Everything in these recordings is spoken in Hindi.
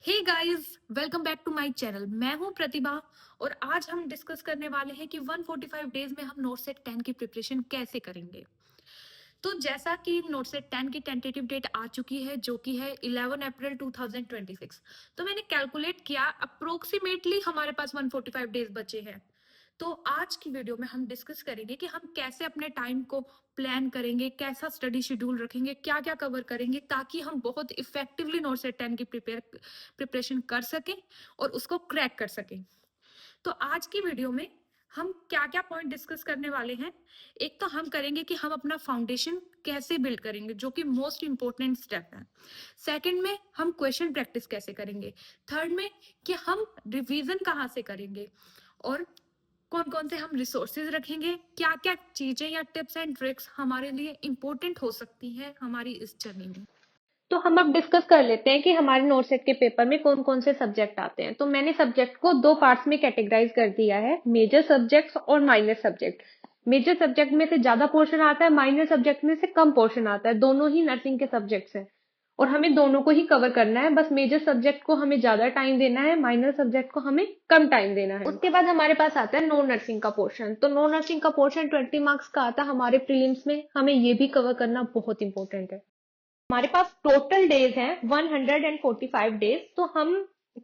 Hey guys, welcome back to my channel. मैं हूं प्रतिभा और आज हम डिस्कस करने वाले हैं कि 145 डेज में हम नोट सेट 10 की प्रिपरेशन कैसे करेंगे। तो जैसा कि नोट सेट 10 की टेंटेटिव डेट आ चुकी है जो कि है 11 अप्रैल 2026। तो मैंने कैलकुलेट किया अप्रोक्सीमेटली हमारे पास 145 डेज बचे हैं। तो आज की वीडियो में हम डिस्कस करेंगे कि हम कैसे अपने टाइम को प्लान करेंगे, कैसा स्टडी शेड्यूल रखेंगे, क्या क्या कवर करेंगे ताकि हम बहुत इफेक्टिवली नोट सेट 10 की प्रिपरेशन कर सकें और उसको क्रैक कर सकें। तो आज की वीडियो में हम क्या क्या पॉइंट डिस्कस करने वाले हैं। एक तो हम करेंगे कि हम अपना फाउंडेशन कैसे बिल्ड करेंगे जो कि मोस्ट इंपॉर्टेंट स्टेप है। सेकंड में हम क्वेश्चन प्रैक्टिस कैसे करेंगे। थर्ड में कि हम रिवीजन कहाँ से करेंगे और कौन कौन से हम रिसोर्सेज रखेंगे, क्या क्या चीजें या टिप्स एंड ट्रिक्स हमारे लिए इंपॉर्टेंट हो सकती हैं हमारी इस जर्नी में। तो हम अब डिस्कस कर लेते हैं कि हमारे नोट सेट के पेपर में कौन कौन से सब्जेक्ट आते हैं। तो मैंने सब्जेक्ट को दो पार्ट्स में कैटेगराइज कर दिया है, मेजर सब्जेक्ट्स और माइनर सब्जेक्ट। मेजर सब्जेक्ट में से ज्यादा पोर्शन आता है, माइनर सब्जेक्ट में से कम पोर्शन आता है। दोनों ही नर्सिंग के सब्जेक्ट्स हैं और हमें दोनों को ही कवर करना है। बस मेजर सब्जेक्ट को हमें ज्यादा टाइम देना है, माइनर सब्जेक्ट को हमें कम टाइम देना है। उसके बाद हमारे पास आता है नॉन नर्सिंग का पोर्शन। तो नॉन नर्सिंग का पोर्शन 20 मार्क्स का आता है हमारे प्रीलिम्स में। हमें ये भी कवर करना बहुत इंपॉर्टेंट है। हमारे पास टोटल डेज हैं 145 डेज। तो हम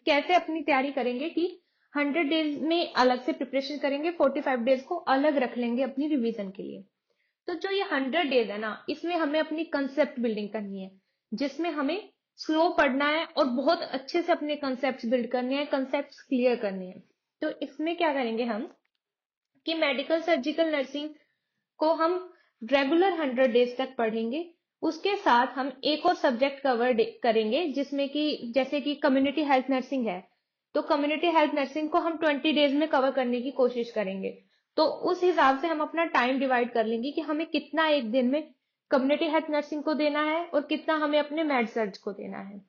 कैसे अपनी तैयारी करेंगे कि 100 डेज में अलग से प्रिपरेशन करेंगे, 45 डेज को अलग रख लेंगे अपनी रिवीजन के लिए। तो जो ये 100 डेज है ना, इसमें हमें अपनी कंसेप्ट बिल्डिंग करनी है, जिसमें हमें स्लो पढ़ना है और बहुत अच्छे से अपने कंसेप्ट बिल्ड करने हैं, कंसेप्ट क्लियर करने हैं। तो इसमें क्या करेंगे हम कि मेडिकल सर्जिकल नर्सिंग को हम रेगुलर 100 डेज तक पढ़ेंगे। उसके साथ हम एक और सब्जेक्ट कवर करेंगे जिसमें कि जैसे कि कम्युनिटी हेल्थ नर्सिंग है। तो कम्युनिटी हेल्थ नर्सिंग को हम 20 डेज में कवर करने की कोशिश करेंगे। तो उस हिसाब से हम अपना टाइम डिवाइड कर लेंगे कि हमें कितना एक दिन में कम्युनिटी हेल्थ नर्सिंग को देना है और कितना हमें अपने मेड सर्ज को देना है।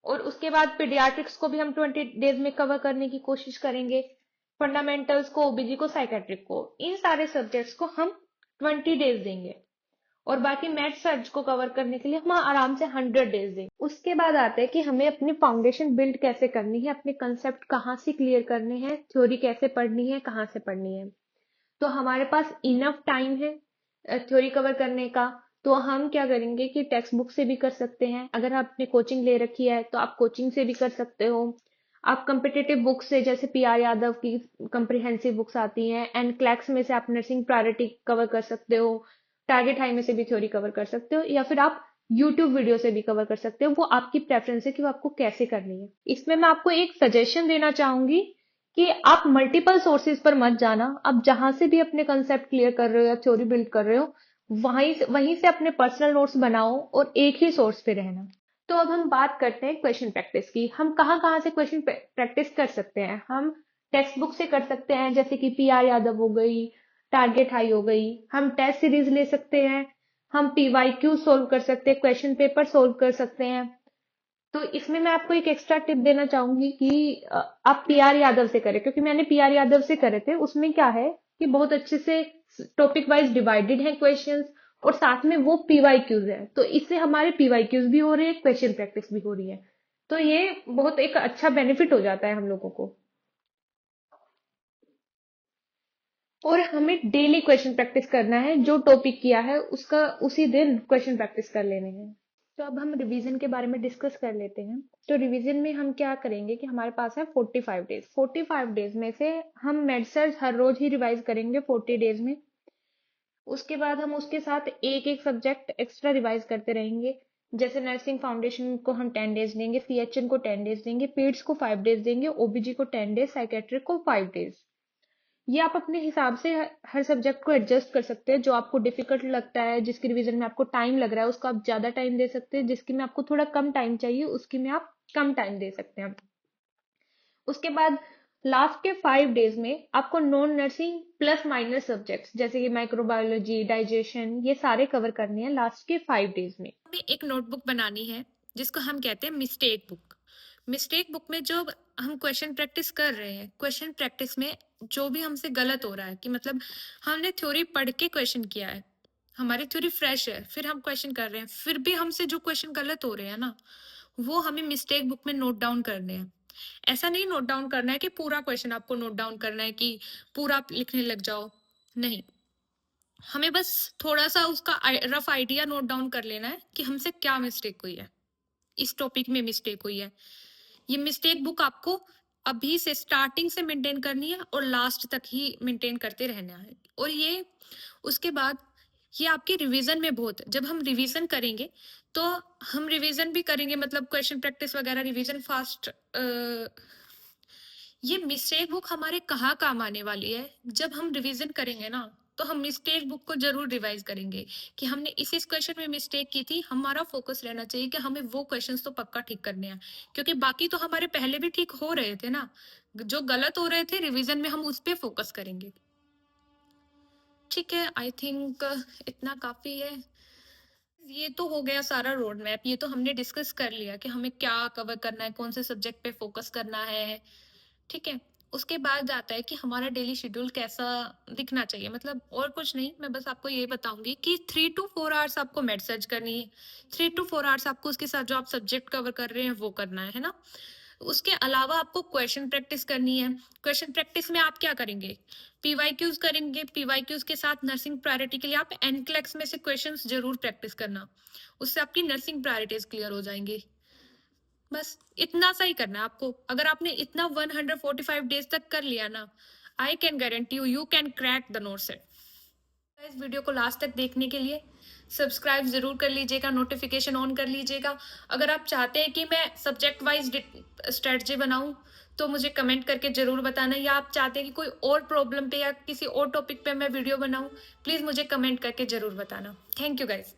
और उसके बाद पीडियाट्रिक्स को भी हम 20 डेज में कवर करने की कोशिश करेंगे। फंडामेंटल्स को, ओबीजी को, साइकेट्रिक को, इन सारे सब्जेक्ट्स को हम 20 डेज देंगे। और बाकी मैथ सर्च को कवर करने के लिए हम आराम से 100 डेज देंगे। उसके बाद आते हैं कि हमें अपनी फाउंडेशन बिल्ड कैसे करनी है, अपने कंसेप्ट कहाँ से क्लियर करने हैं, थ्योरी कैसे पढ़नी है, कहाँ से पढ़नी है। तो हमारे पास इनफ टाइम है थ्योरी कवर करने का। तो हम क्या करेंगे कि टेक्स्ट बुक से भी कर सकते हैं। अगर आपने कोचिंग ले रखी है तो आप कोचिंग से भी कर सकते हो। आप कम्पिटिटिव बुक्स से, जैसे पीआर यादव की कम्प्रिहेंसिव बुक्स आती हैं, एंड क्लैक्स में से आप नर्सिंग प्रायोरिटी कवर कर सकते हो। टारगेट हाई में से भी थ्योरी कवर कर सकते हो, या फिर आप यूट्यूब वीडियो से भी कवर कर सकते हो। वो आपकी प्रेफरेंस है कि वो आपको कैसे करनी है। इसमें मैं आपको एक सजेशन देना चाहूंगी कि आप मल्टीपल सोर्सेज पर मत जाना। आप जहां से भी अपने कंसेप्ट क्लियर कर रहे हो या थ्योरी बिल्ड कर रहे हो, वहीं से अपने पर्सनल नोट्स बनाओ और एक ही सोर्स पे रहना। तो अब हम बात करते हैं क्वेश्चन प्रैक्टिस की। हम कहाँ कहाँ से क्वेश्चन प्रैक्टिस कर सकते हैं। हम टेक्स्ट बुक से कर सकते हैं, जैसे कि पीआर यादव हो गई, टारगेट हाई हो गई। हम टेस्ट सीरीज ले सकते हैं, हम पीवाईक्यू सोल्व कर सकते हैं, क्वेश्चन पेपर सोल्व कर सकते हैं। तो इसमें मैं आपको एक एक्स्ट्रा टिप देना चाहूंगी कि आप पीआर यादव से करें, क्योंकि मैंने पीआर यादव से करे थे। उसमें क्या है कि बहुत अच्छे से टॉपिक वाइज डिवाइडेड है क्वेश्चंस, और साथ में वो पीवाईक्यूज है। तो इससे हमारे पीवाईक्यूज भी हो रहे हैं, क्वेश्चन प्रैक्टिस भी हो रही है। तो ये बहुत एक अच्छा बेनिफिट हो जाता है हम लोगों को। और हमें डेली क्वेश्चन प्रैक्टिस करना है। जो टॉपिक किया है उसका उसी दिन क्वेश्चन प्रैक्टिस कर लेने हैं। तो अब हम रिवीजन के बारे में डिस्कस कर लेते हैं। तो रिवीजन में हम क्या करेंगे कि हमारे पास है 45 डेज। 45 डेज में से हम मेडसर्च हर रोज ही रिवाइज करेंगे 40 डेज में। उसके बाद हम उसके साथ एक एक सब्जेक्ट एक्स्ट्रा रिवाइज करते रहेंगे। जैसे नर्सिंग फाउंडेशन को हम 10 डेज देंगे, सीएचएन को 10 डेज देंगे, पीड्स को 5 डेज देंगे, ओबीजी को 10 डेज, साइकेट्रिक को 5 डेज। ये आप अपने हिसाब से हर सब्जेक्ट को एडजस्ट कर सकते हैं। जो आपको डिफिकल्ट लगता है, जिसकी रिवीजन में आपको टाइम लग रहा है, उसको आप ज्यादा टाइम दे सकते हैं। जिसकी में आपको थोड़ा कम टाइम चाहिए, उसकी में आप कम टाइम दे सकते हैं। उसके बाद लास्ट के 5 डेज में आपको non nursing plus minor subjects जैसे कि माइक्रोबायोलॉजी, डाइजेशन, ये सारे कवर करने हैं लास्ट के 5 डेज में। हमें एक नोटबुक बनानी है जिसको हम कहते हैं मिस्टेक बुक। मिस्टेक बुक में जो हम क्वेश्चन प्रैक्टिस कर रहे हैं, क्वेश्चन प्रैक्टिस में जो भी हमसे गलत हो रहा है कि मतलब हमने थ्योरी पढ़ के क्वेश्चन किया है, हमारी थ्योरी फ्रेश है, फिर हम क्वेश्चन कर रहे हैं, फिर भी हमसे जो क्वेश्चन गलत हो रहे हैं ना, वो हमें मिस्टेक बुक में नोट डाउन करने हैं। ऐसा नहीं नोट डाउन करना है कि पूरा क्वेश्चन आपको नोट डाउन करना है कि पूरा आप लिखने लग जाओ, नहीं। हमें बस थोड़ा सा उसका रफ आइडिया नोट डाउन कर लेना है कि हमसे क्या मिस्टेक हुई है, इस टॉपिक में मिस्टेक हुई है। ये मिस्टेक बुक आपको अभी से स्टार्टिंग से मेंटेन करनी है और लास्ट तक ही मेंटेन करते रहना है। और ये उसके बाद ये आपके रिवीजन में बहुत, जब हम रिवीजन करेंगे तो हम रिवीजन भी करेंगे, मतलब क्वेश्चन प्रैक्टिस वगैरह रिवीजन फास्ट। ये मिस्टेक बुक हमारे कहाँ काम आने वाली है, जब हम रिवीजन करेंगे ना तो हम मिस्टेक बुक को जरूर रिवाइज करेंगे कि हमने इस क्वेश्चन में मिस्टेक की थी। हमारा फोकस रहना चाहिए कि हमें वो क्वेश्चंस तो पक्का ठीक करने हैं, क्योंकि बाकी तो हमारे पहले भी ठीक हो रहे थे ना। जो गलत हो रहे थे रिवीजन में हम उस पे फोकस करेंगे। ठीक है, आई थिंक इतना काफी है। ये तो हो गया सारा रोड मैप, ये तो हमने डिस्कस कर लिया कि हमें क्या कवर करना है, कौन से सब्जेक्ट पे फोकस करना है। ठीक है, उसके बाद आता है कि हमारा डेली शेड्यूल कैसा दिखना चाहिए। मतलब और कुछ नहीं, मैं बस आपको ये बताऊंगी कि 3 to 4 आवर्स आपको मेड सर्च करनी है। 3 to 4 आवर्स आपको उसके साथ जो आप सब्जेक्ट कवर कर रहे हैं वो करना है ना। उसके अलावा आपको क्वेश्चन प्रैक्टिस करनी है। क्वेश्चन प्रैक्टिस में आप क्या करेंगे, पीवाईक्यूज करेंगे। पीवाईक्यूज के साथ नर्सिंग प्रायोरिटी के लिए आप एनक्लेक्स में से क्वेश्चंस जरूर प्रैक्टिस करना, उससे आपकी नर्सिंग प्रायोरिटीज क्लियर हो जाएंगी। बस इतना सा ही करना है आपको। अगर आपने इतना 145 डेज तक कर लिया ना, I can guarantee you you can crack the not set. इस वीडियो को लास्ट तक देखने के लिए सब्सक्राइब जरूर कर लीजिएगा, नोटिफिकेशन ऑन कर लीजिएगा। अगर आप चाहते हैं कि मैं सब्जेक्ट वाइज स्ट्रेटजी बनाऊं तो मुझे कमेंट करके जरूर बताना, या आप चाहते हैं कि कोई और प्रॉब्लम पे या किसी और टॉपिक पे मैं वीडियो बनाऊं, प्लीज मुझे कमेंट करके जरूर बताना। Thank you guys.